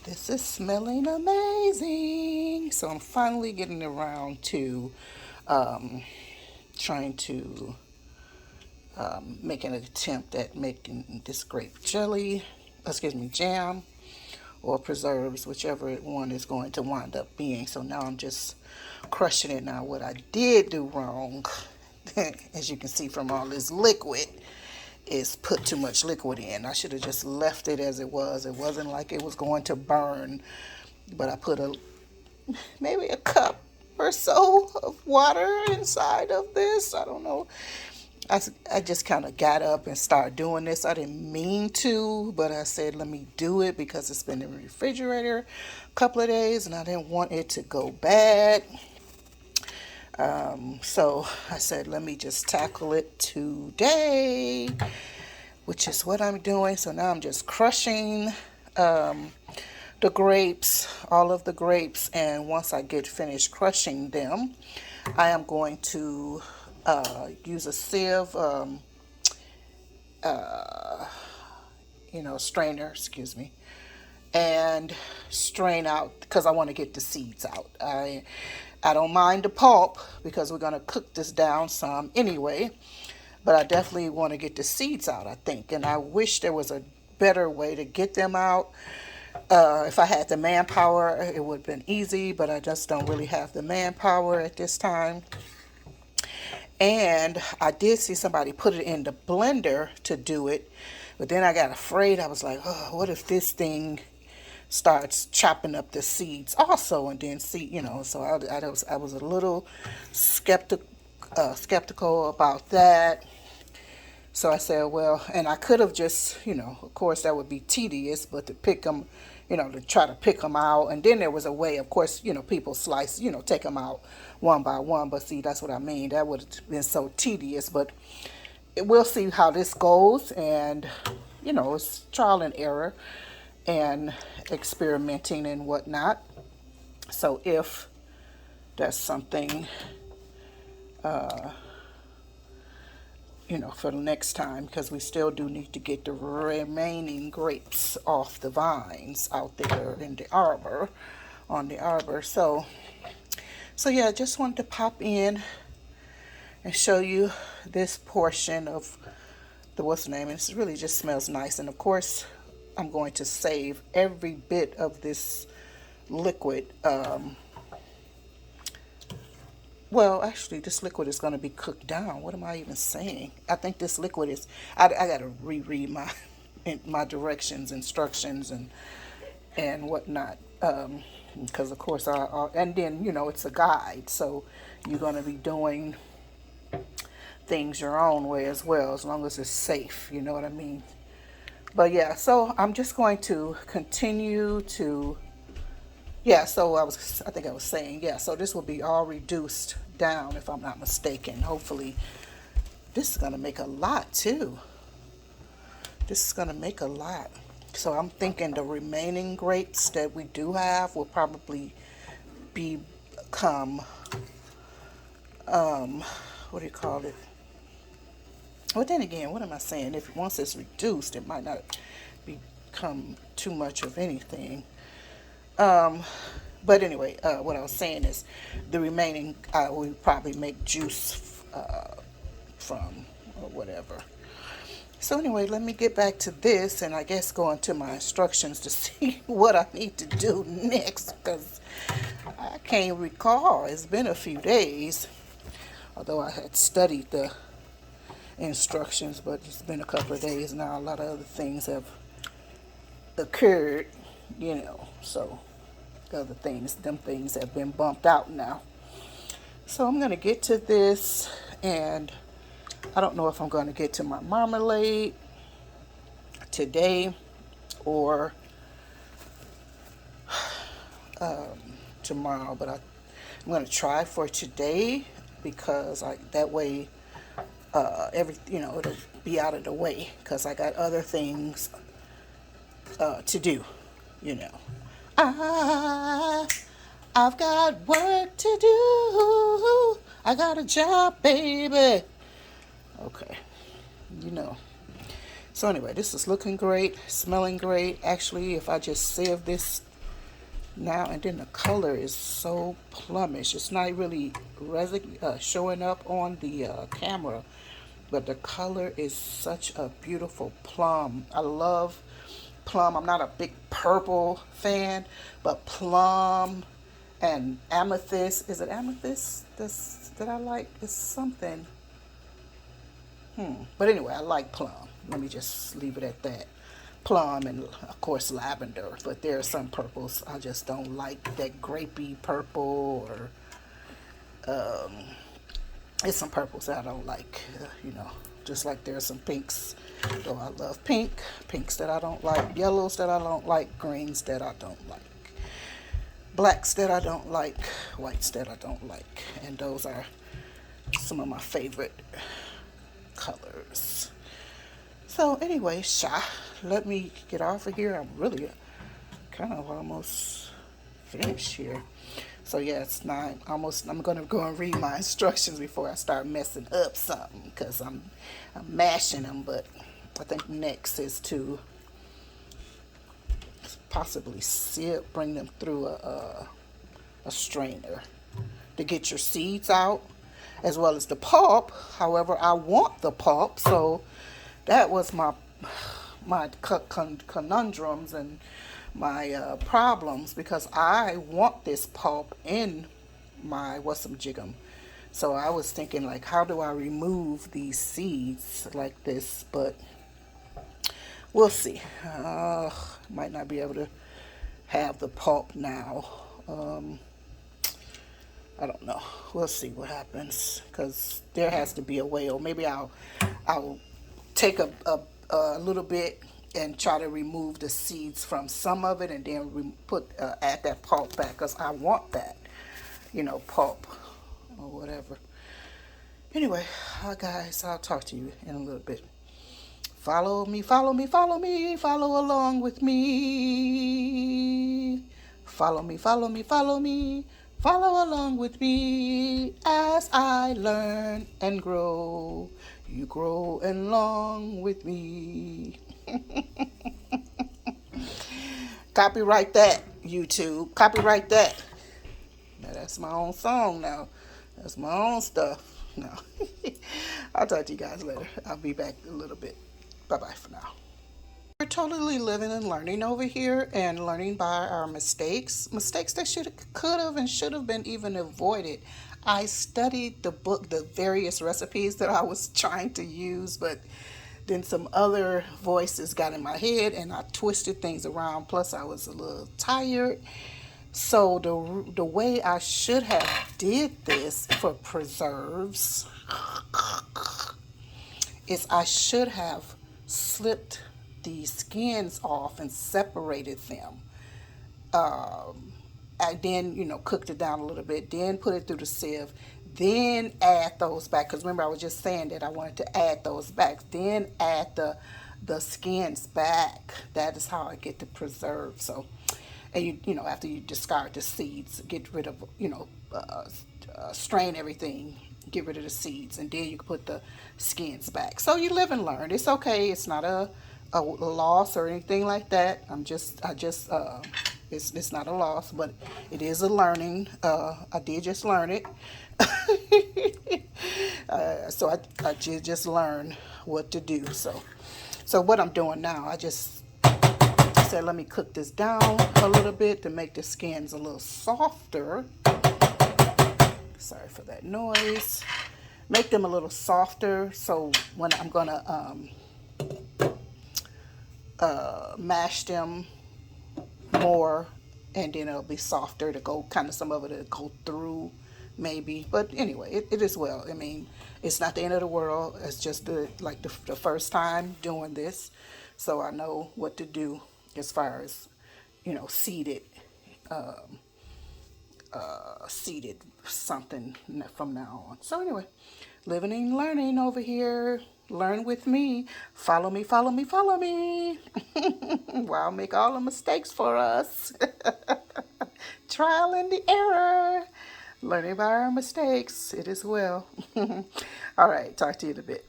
This is smelling amazing. So I'm finally getting around to um, trying to make an attempt at making this grape jelly, excuse me, jam or preserves, whichever one is going to wind up being. So now I'm just crushing it. Now, what I did do wrong, as you can see from all this liquid, is put too much liquid in. I should have just left it as it was. It wasn't like it was going to burn, but I put maybe a cup or so of water inside of this. I don't know. I just kind of got up and started doing this. I didn't mean to, but I said, let me do it because it's been in the refrigerator a couple of days and I didn't want it to go bad. So I said, let me just tackle it today, which is what I'm doing. So now I'm just crushing the grapes, all of the grapes, and once I get finished crushing them, I am going to use a sieve, strainer, excuse me, and strain out because I want to get the seeds out. I don't mind the pulp because we're going to cook this down some anyway, but I definitely want to get the seeds out, I think, and I wish there was a better way to get them out. If I had the manpower, it would have been easy, but I just don't really have the manpower at this time. And I did see somebody put it in the blender to do it, but then I got afraid. I was like, oh, what if this thing starts chopping up the seeds also? And then so I was a little skeptical about that. So I said, well, and I could have just, of course that would be tedious, but to pick them, to try to pick them out. And then there was a way, of course, people slice, take them out one by one. But see, that's what I mean. That would have been so tedious. But we'll see how this goes. And, it's trial and error and experimenting and whatnot. So if that's something, for the next time, because we still do need to get the remaining grapes off the vines out there in the arbor, on the arbor. So yeah, I just wanted to pop in and show you this portion of the what's the name. And it really just smells nice. And of course, I'm going to save every bit of this liquid. Well, actually, this liquid is going to be cooked down. What am I even saying? I think this liquid is. I got to reread my directions, instructions, and whatnot. Because of course, and then it's a guide, so you're going to be doing things your own way as well, as long as it's safe. You know what I mean? But yeah, so I'm just going to continue to. Yeah, so I think I was saying, yeah, so this will be all reduced down if I'm not mistaken. Hopefully, this is going to make a lot too. This is going to make a lot. So I'm thinking the remaining grapes that we do have will probably become, what do you call it? Well, then again, what am I saying? If once it's reduced, it might not become too much of anything. But anyway, what I was saying is the remaining we probably make juice from or whatever. So anyway, let me get back to this and I guess go into my instructions to see what I need to do next because I can't recall. It's been a few days, although I had studied the instructions, but it's been a couple of days now. A lot of other things have occurred, so other things, them things have been bumped out now. So I'm going to get to this, and I don't know if I'm going to get to my marmalade today or tomorrow, but I'm going to try for today because that way it'll be out of the way because I got other things to do, I, I've got work to do. I got a job, baby. Okay, So anyway, this is looking great, smelling great. Actually, if I just sieve this now, and then the color is so plumish. It's not really showing up on the camera, but the color is such a beautiful plum. I love plum. I'm not a big purple fan, but plum and amethyst. Is it amethyst that I like? It's something. But anyway, I like plum. Let me just leave it at that. Plum and of course lavender, but there are some purples I just don't like. That grapey purple, or it's some purples that I don't like. Just like there are some pinks, though I love pinks that I don't like, yellows that I don't like, greens that I don't like, blacks that I don't like, whites that I don't like, and those are some of my favorite colors. So anyway, let me get off of here. I'm really kind of almost finished here. So yeah, it's 9 almost. I'm gonna go and read my instructions before I start messing up something, because I'm mashing them. But I think next is to possibly bring them through a strainer to get your seeds out, as well as the pulp. However, I want the pulp, so that was my conundrums and my problems, because I want this pulp in my jigum. So I was thinking, like, how do I remove these seeds like this? But we'll see. Might not be able to have the pulp now. I don't know. We'll see what happens, because there has to be a way, or maybe I'll take a little bit and try to remove the seeds from some of it, and then add that pulp back, because I want that, pulp or whatever. Anyway, guys, I'll talk to you in a little bit. Follow me, follow me, follow me, follow along with me. Follow me, follow me, follow me, follow along with me as I learn and grow. You grow along with me. Copyright that, YouTube. Copyright that. Now that's my own song now. That's my own stuff. No. I'll talk to you guys later. I'll be back in a little bit. Bye-bye for now. We're totally living and learning over here, and learning by our mistakes that could have and should have been even avoided. I studied the various recipes that I was trying to use, but then some other voices got in my head and I twisted things around. Plus I was a little tired. So the way I should have did this for preserves is I should have slipped the skins off and separated them. I then, cooked it down a little bit, then put it through the sieve, then add those back. Because remember, I was just saying that I wanted to add those back. Then add the skins back. That is how I get the preserve. So, and after you discard the seeds, get rid of, strain everything, get rid of the seeds, and then you can put the skins back. So you live and learn. It's okay. It's not a loss or anything like that. It's not a loss, but it is a learning. I did just learn it. So I did just learn what to do. So what I'm doing now, I just said, let me cook this down a little bit to make the skins a little softer. Sorry for that noise. Make them a little softer, so when I'm gonna mash them more, and then it'll be softer to go, kind of some of it to go through maybe. But anyway, it is well. I mean, it's not the end of the world. It's just the first time doing this, so I know what to do as far as seeded something from now on. So anyway, living and learning over here. Learn with me. Follow me, follow me, follow me. Well, I'll make all the mistakes for us. Trial and the error. Learning by our mistakes. It is well. All right, talk to you in a bit.